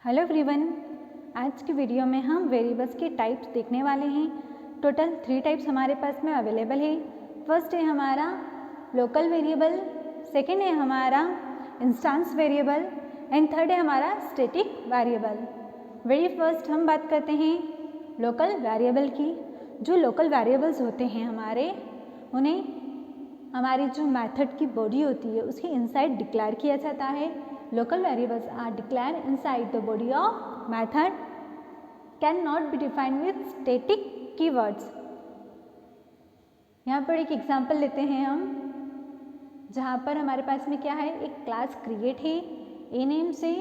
Hello everyone, आज की video में हम वेरिएबल्स के टाइप्स देखने वाले हैं। टोटल 3 टाइप्स हमारे पास में अवेलेबल है। फर्स्ट है हमारा लोकल वेरिएबल, सेकेंड है हमारा इंस्टेंस वेरिएबल एंड थर्ड है हमारा स्टैटिक वेरिएबल। वेरी फर्स्ट हम बात करते हैं लोकल वेरिएबल की। जो लोकल वेरिएबल्स होते हैं हमारे, उन्हें हमारी जो मेथड की बॉडी होती है उसके इनसाइड डिक्लेयर किया जाता है। Local variables are declared inside the body of method, cannot be defined with static keywords. यहाँ पर एक एग्जाम्पल लेते हैं हम, जहाँ पर हमारे पास में क्या है, एक क्लास क्रिएट है ए नेम से।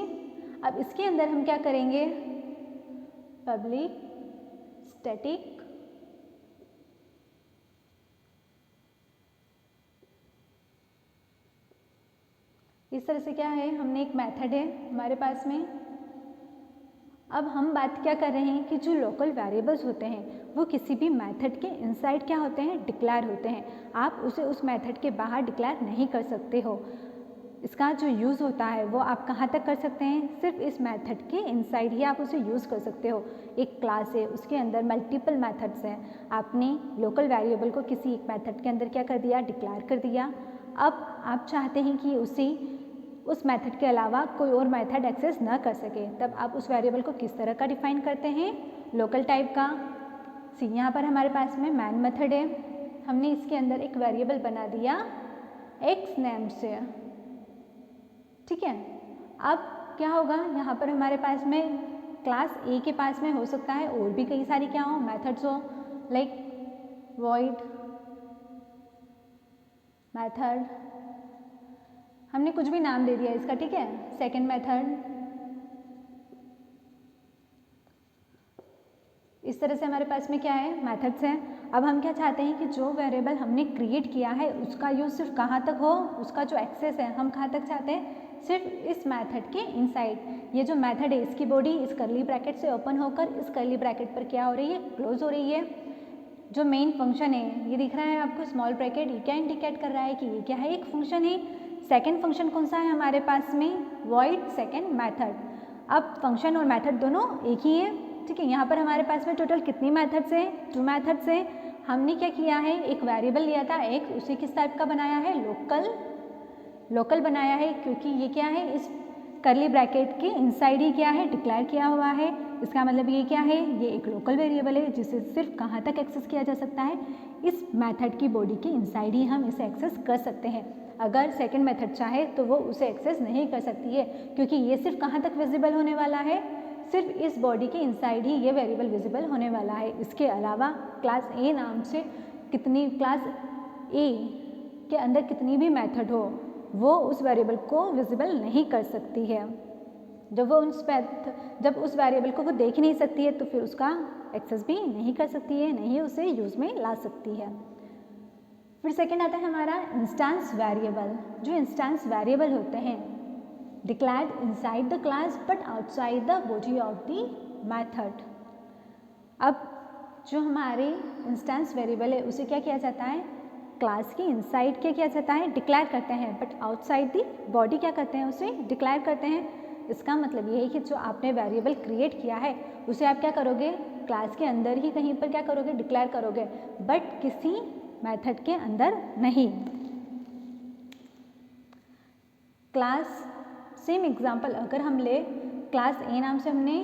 अब इसके अंदर हम क्या करेंगे, पब्लिक स्टैटिक इस तरह से क्या है, हमने एक मेथड है हमारे पास में। अब हम बात क्या कर रहे हैं कि जो लोकल वेरिएबल्स होते हैं वो किसी भी मेथड के इनसाइड क्या होते हैं, डिक्लेयर होते हैं। आप उसे उस मेथड के बाहर डिक्लेयर नहीं कर सकते हो। इसका जो यूज़ होता है वो आप कहाँ तक कर सकते हैं, सिर्फ इस मेथड के इनसाइड ही आप उसे यूज़ कर सकते हो। एक क्लास है, उसके अंदर मल्टीपल मेथड्स हैं, आपने लोकल वेरिएबल को किसी एक मेथड के अंदर क्या कर दिया, डिक्लेयर कर दिया। अब आप चाहते हैं कि उस मेथड के अलावा कोई और मेथड एक्सेस ना कर सके, तब आप उस वेरिएबल को किस तरह का डिफाइन करते हैं, लोकल टाइप का। यहाँ पर हमारे पास में मैन मेथड है, हमने इसके अंदर एक वेरिएबल बना दिया एक्स नेम से, ठीक है। अब क्या होगा, यहाँ पर हमारे पास में क्लास ए के पास में हो सकता है और भी कई सारी क्या हो, मेथड्स हो, लाइक वॉइड मेथड, हमने कुछ भी नाम दे दिया इसका, ठीक है। सेकंड मेथड, इस तरह से हमारे पास में क्या है, मेथड्स हैं। अब हम क्या चाहते हैं कि जो वेरिएबल हमने क्रिएट किया है उसका यूज सिर्फ कहाँ तक हो, उसका जो एक्सेस है हम कहाँ तक चाहते हैं, सिर्फ इस मेथड के इनसाइड। ये जो मेथड है इसकी बॉडी इस करली ब्रैकेट से ओपन होकर इस करली ब्रैकेट पर क्या हो रही है, क्लोज हो रही है। जो मेन फंक्शन है ये दिख रहा है आपको स्मॉल ब्रैकेट, ये क्या इंडिकेट कर रहा है कि ये क्या है, एक फंक्शन है। सेकेंड फंक्शन कौन सा है हमारे पास में, वॉइड सेकेंड मेथड। अब फंक्शन और मेथड दोनों एक ही है, ठीक है। यहाँ पर हमारे पास में टोटल कितनी मेथड्स हैं, 2 मेथड्स हैं। हमने क्या किया है, एक वेरिएबल लिया था एक, उसे किस टाइप का बनाया है, लोकल बनाया है, क्योंकि ये क्या है, इस करली ब्रैकेट के इनसाइड ही क्या है, डिक्लेयर किया हुआ है। इसका मतलब ये क्या है, ये एक लोकल वेरिएबल है जिसे सिर्फ कहाँ तक एक्सेस किया जा सकता है, इस मेथड की बॉडी के इनसाइड ही हम इसे एक्सेस कर सकते हैं। अगर सेकंड मेथड चाहे तो वो उसे एक्सेस नहीं कर सकती है, क्योंकि ये सिर्फ कहाँ तक विजिबल होने वाला है, सिर्फ इस बॉडी के इनसाइड ही ये वेरिएबल विजिबल होने वाला है। इसके अलावा क्लास ए नाम से क्लास ए के अंदर कितनी भी मेथड हो वो उस वेरिएबल को विजिबल नहीं कर सकती है। जब उस वेरिएबल को वो देख नहीं सकती है तो फिर उसका एक्सेस भी नहीं कर सकती है, नहीं उसे यूज़ में ला सकती है। फिर सेकेंड आता है हमारा इंस्टेंस वेरिएबल। जो इंस्टेंस वेरिएबल होते हैं declared inside the class but outside the body of the method. अब जो हमारे इंस्टेंस वेरिएबल है उसे क्या किया जाता है, क्लास के इनसाइड क्या किया जाता है, डिक्लेयर करते हैं, बट आउटसाइड दी बॉडी क्या करते हैं, उसे डिक्लेयर करते हैं। इसका मतलब ये है कि जो आपने वेरिएबल क्रिएट किया है उसे आप क्या करोगे, क्लास के अंदर ही कहीं पर क्या करोगे, डिक्लेयर करोगे, बट किसी मेथड के अंदर नहीं। क्लास सेम एग्जाम्पल अगर हम ले, क्लास ए नाम से हमने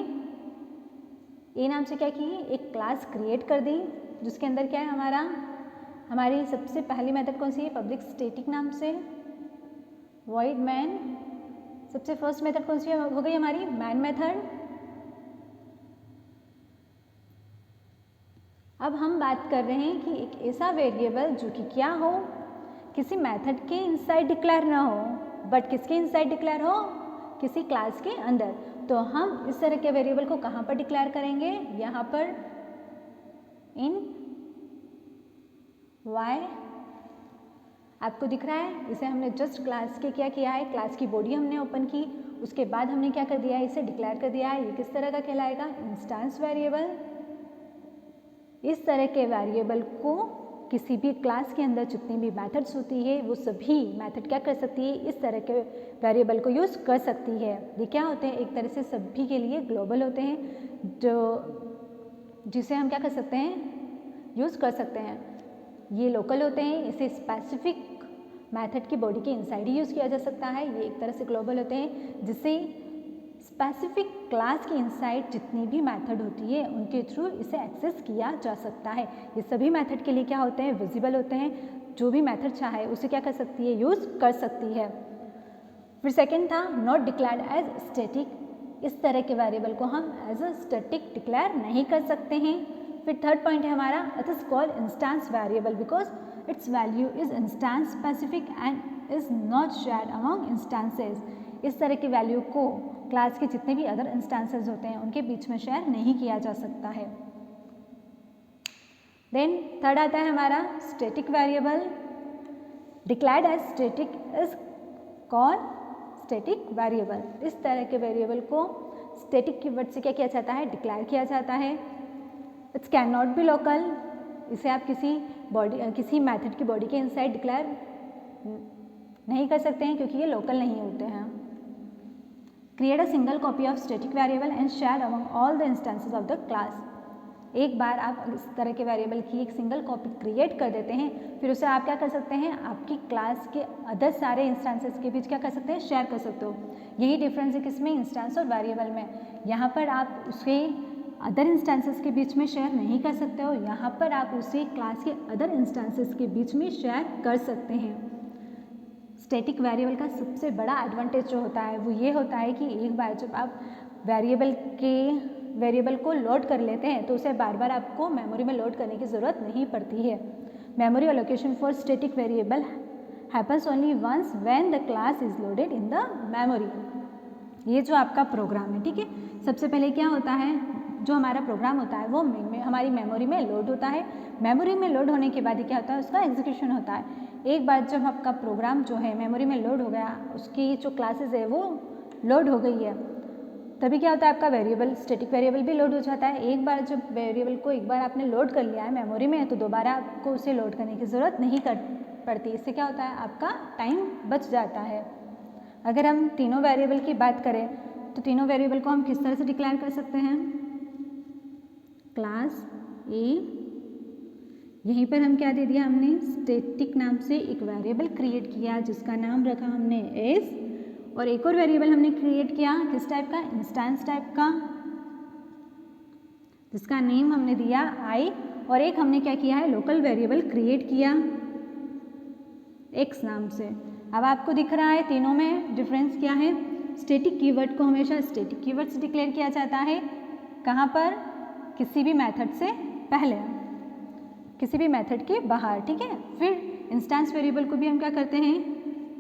क्या की, एक क्लास क्रिएट कर दी जिसके अंदर क्या है, हमारी सबसे पहली मेथड कौन सी है, पब्लिक स्टैटिक नाम से वॉइड मैन। सबसे फर्स्ट मेथड कौन सी हो गई हमारी, मैन मेथड। अब हम बात कर रहे हैं कि एक ऐसा वेरिएबल जो कि क्या हो, किसी मेथड के इनसाइड डिक्लेयर ना हो, बट किसके इनसाइड डिक्लेयर हो, किसी क्लास के अंदर। तो हम इस तरह के वेरिएबल को कहाँ पर डिक्लेयर करेंगे, यहाँ पर इन वाई आपको दिख रहा है, इसे हमने जस्ट क्लास के क्या किया है, क्लास की बॉडी हमने ओपन की, उसके बाद हमने क्या कर दिया है, इसे डिक्लेयर कर दिया है। ये किस तरह का कहलाएगा, इंस्टेंस वेरिएबल। इस तरह के वेरिएबल को किसी भी क्लास के अंदर जितनी भी मेथड्स होती है वो सभी मेथड क्या कर सकती है, इस तरह के वेरिएबल को यूज़ कर सकती है। ये क्या होते हैं, एक तरह से सभी के लिए ग्लोबल होते हैं, जिसे हम क्या कर सकते हैं, यूज़ कर सकते हैं। ये लोकल होते हैं, इसे स्पेसिफिक मेथड की बॉडी के इनसाइड ही यूज़ किया जा सकता है। ये एक तरह से ग्लोबल होते हैं, जिसे स्पेसिफिक क्लास के इनसाइड जितनी भी मेथड होती है उनके थ्रू इसे एक्सेस किया जा सकता है। ये सभी मेथड के लिए क्या होते हैं, विजिबल होते हैं। जो भी मेथड चाहे उसे क्या कर सकती है, यूज़ कर सकती है। फिर सेकंड था नॉट डिक्लेयर्ड एज स्टैटिक। इस तरह के वेरिएबल को हम एज अ स्टैटिक डिक्लेयर नहीं कर सकते हैं। फिर थर्ड पॉइंट है हमारा, it is called instance variable because it's value is instance specific and is not shared among instances. इस तरह की वैल्यू को क्लास के जितने भी अदर इंस्टेंसेस होते हैं उनके बीच में शेयर नहीं किया जा सकता है। देन थर्ड आता है हमारा static variable. Declared as static is called static variable. इस तरह के वेरिएबल को स्टैटिक कीवर्ड से क्या किया जाता है, डिक्लेयर किया जाता है। It's can not be local. इसे आप किसी मेथड की बॉडी के इनसाइड डिक्लेयर नहीं कर सकते हैं क्योंकि ये लोकल नहीं होते हैं। Create a single copy of static variable and share among all the instances of the class. एक बार आप इस तरह के वेरिएबल की एक सिंगल कॉपी क्रिएट कर देते हैं, फिर उसे आप क्या कर सकते हैं, आपकी क्लास के अदर सारे इंस्टेंसेस के बीच क्या कर सकते हैं, शेयर कर सकते हो। यही डिफरेंस है किसमें, इंस्टेंस और वेरिएबल में। यहाँ पर आप उसे अदर इंस्टेंसेस के बीच में शेयर नहीं कर सकते हो, यहाँ पर आप उसे क्लास के अदर इंस्टेंसेस के बीच में शेयर कर सकते हैं। स्टैटिक वेरिएबल का सबसे बड़ा एडवांटेज जो होता है वो ये होता है कि एक बार जब आप वेरिएबल को लोड कर लेते हैं तो उसे बार बार आपको मेमोरी में लोड करने की ज़रूरत नहीं पड़ती है। Memory allocation for static variable happens only once when the class is loaded in the memory. ये जो आपका प्रोग्राम है, ठीक है, सबसे पहले क्या होता है, जो हमारा प्रोग्राम होता है वो हमारी मेमोरी में लोड होता है। मेमोरी में लोड होने के बाद क्या होता है, उसका एग्जीक्यूशन होता है। एक बार जब आपका प्रोग्राम जो है मेमोरी में लोड हो गया, उसकी जो क्लासेस है वो लोड हो गई है, तभी क्या होता है, आपका वेरिएबल स्टैटिक वेरिएबल भी लोड हो जाता है। एक बार जब वेरिएबल को एक बार आपने लोड कर लिया है मेमोरी में, तो दोबारा आपको उसे लोड करने की ज़रूरत नहीं पड़ती। इससे क्या होता है, आपका टाइम बच जाता है। अगर हम तीनों वेरिएबल की बात करें तो तीनों वेरिएबल को हम किस तरह से डिक्लेयर कर सकते हैं, क्लास ए, यहीं पर हम क्या दे दिया, हमने स्टैटिक नाम से एक वेरिएबल क्रिएट किया जिसका नाम रखा हमने एस, और एक और वेरिएबल हमने क्रिएट किया किस टाइप का, इंस्टेंस टाइप का, जिसका नेम हमने दिया आई, और एक हमने क्या किया है, लोकल वेरिएबल क्रिएट किया एक्स नाम से। अब आपको दिख रहा है तीनों में डिफरेंस क्या है। स्टैटिक कीवर्ड को हमेशा स्टैटिक कीवर्ड से डिक्लेयर किया जाता है, कहाँ पर, किसी भी मेथड से पहले, किसी भी मेथड के बाहर, ठीक है। फिर इंस्टेंस वेरिएबल को भी हम क्या करते हैं,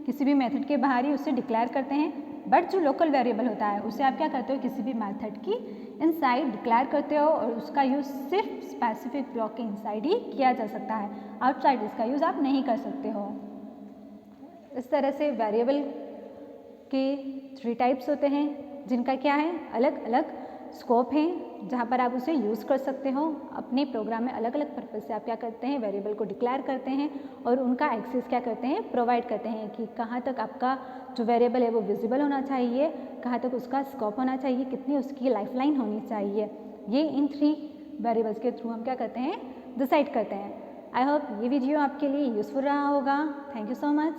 किसी भी मेथड के बाहर ही उसे डिक्लेयर करते हैं। बट जो लोकल वेरिएबल होता है उसे आप क्या करते हो, किसी भी मेथड की इनसाइड डिक्लेयर करते हो, और उसका यूज़ सिर्फ स्पेसिफिक ब्लॉक के इनसाइड ही किया जा सकता है, आउटसाइड इसका यूज़ आप नहीं कर सकते हो। इस तरह से वेरिएबल के 3 टाइप्स होते हैं, जिनका क्या है, अलग अलग स्कोप है, जहाँ पर आप उसे यूज़ कर सकते हो। अपने प्रोग्राम में अलग अलग पर्पज़ से आप क्या करते हैं, वेरिएबल को डिक्लेयर करते हैं और उनका एक्सेस क्या करते हैं, प्रोवाइड करते हैं कि कहाँ तक आपका जो वेरिएबल है वो विजिबल होना चाहिए, कहाँ तक उसका स्कोप होना चाहिए, कितनी उसकी लाइफलाइन होनी चाहिए। ये इन 3 वेरिएबल्स के थ्रू हम क्या करते हैं, डिसाइड करते हैं। आई होप ये वीडियो आपके लिए यूज़फुल रहा होगा। Thank you so much.